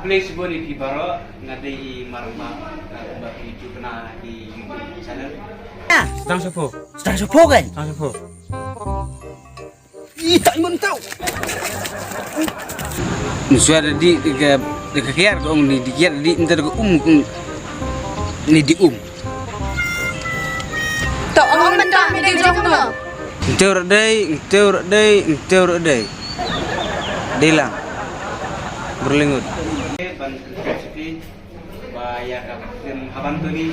Please boni di baro ngadei marma bagi itu kena di YouTube channel. Sedang sepo. Sedang sepo kan? Sedang sepo. Ih, tak ingin tahu. Suara di kekiar ko ni di kiar di inter ko ni di Tak orang benda di jong no. Enteur dei. Dilang. Berlingut. Ban resipi bayar film haban tuni.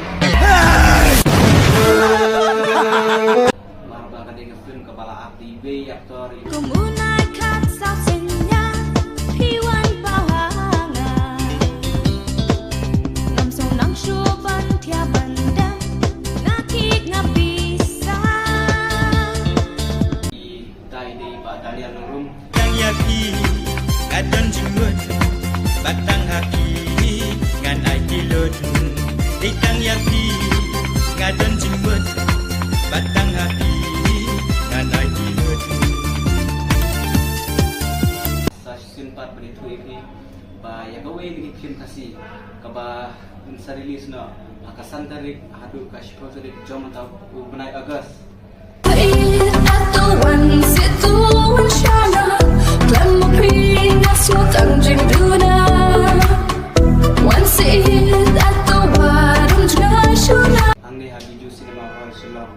Marba kan dengan film kepala api be aktor itu. Kadon jimut batang haki ngan ai kilot ditang yapi kadon jimut batang haki ngan ai kilot Stasiun 4 beri tu ini ba ya gawe ni film kasih kaba insarilis no akasan tarik hadu kasih tarik jom atau benai agas Angni Habiju Cinema Hall Shillong.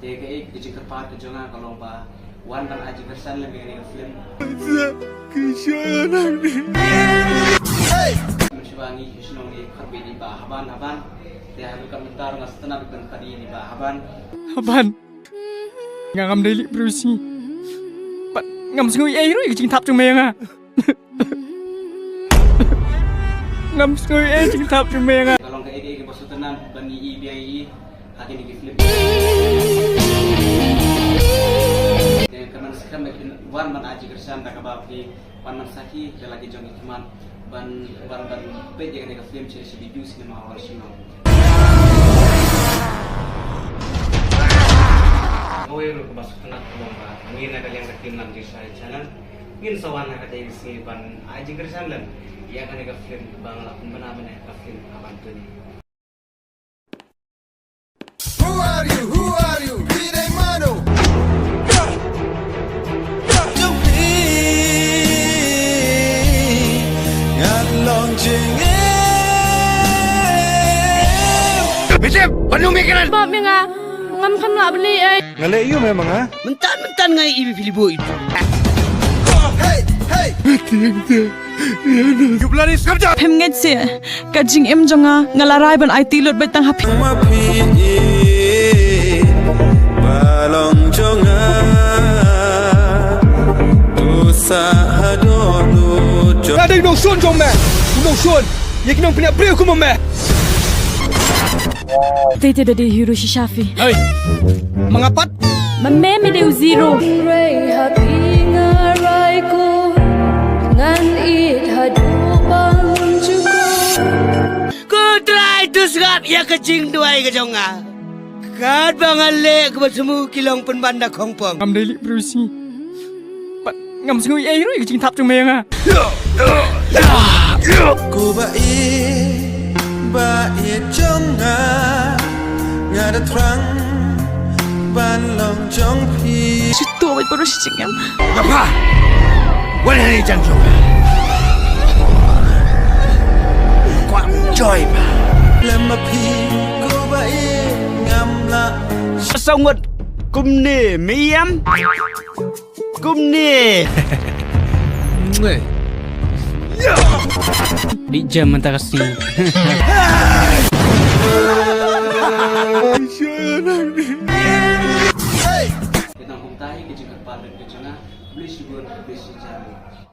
Tega ek kecil kerpat kejongan kalau ba wan ban aji versan lebih dengan film. Mencoba ni Shillong ni kerbi di ba haban. Dia halu komentar ngas tenang bukan kadi di ba haban. Haban. Ngam daily brusi. Pat ngam sngui ai roi jing thap chung meng à. Ngam sngui ai jing thap chung meng à. Kalau ke ek bos tenan bani IBI hati ni film. Dia kaman sekarang wan ban aji versan tak kabapli wan man saki lagi jong ikman ban pe jaga film cerita video Cinema Hall Shillong. Ngawin ko masuk tenat lomba ngin ada yang ketimnan di saya channel ngin sawan ada di sini ban aji kersan lan ya kan ada film bang lakun benar ka film aban tu ni. Who are you Bidai Mano Bisip penuh mikiran Bab yang ngam kan lah beli ai. Ngale iyo memang ha Mentan ngai ibi filibo itu. Hey You bloody subject Pem nget se kajing em jonga ngalarai ban IT lot betang happy. Balong jonga Ada yang son jong me son Yak nong punya beri aku me Tete dah di Hiroshi Shafi. Hei. Mengapat? Mame me deu zero. Ku try tu segap ya kecing duai ke jonga. Kat bangale ke bersemu kilong penbanda kongpong. Ngam daily brusi. Pat ngam sengui ai roi kecing thap chung meng à. Ku baik jonga ngada terang ban long jong pi Situ bet baru si cingam. apa wan hari jangjong kwang joy ba lema pi ku baik ngam la Songwat kumne miam. Kumne. Di jam antara si. Kita kumtahi kecil kerpat dan kecil na beli subur beli sejarah.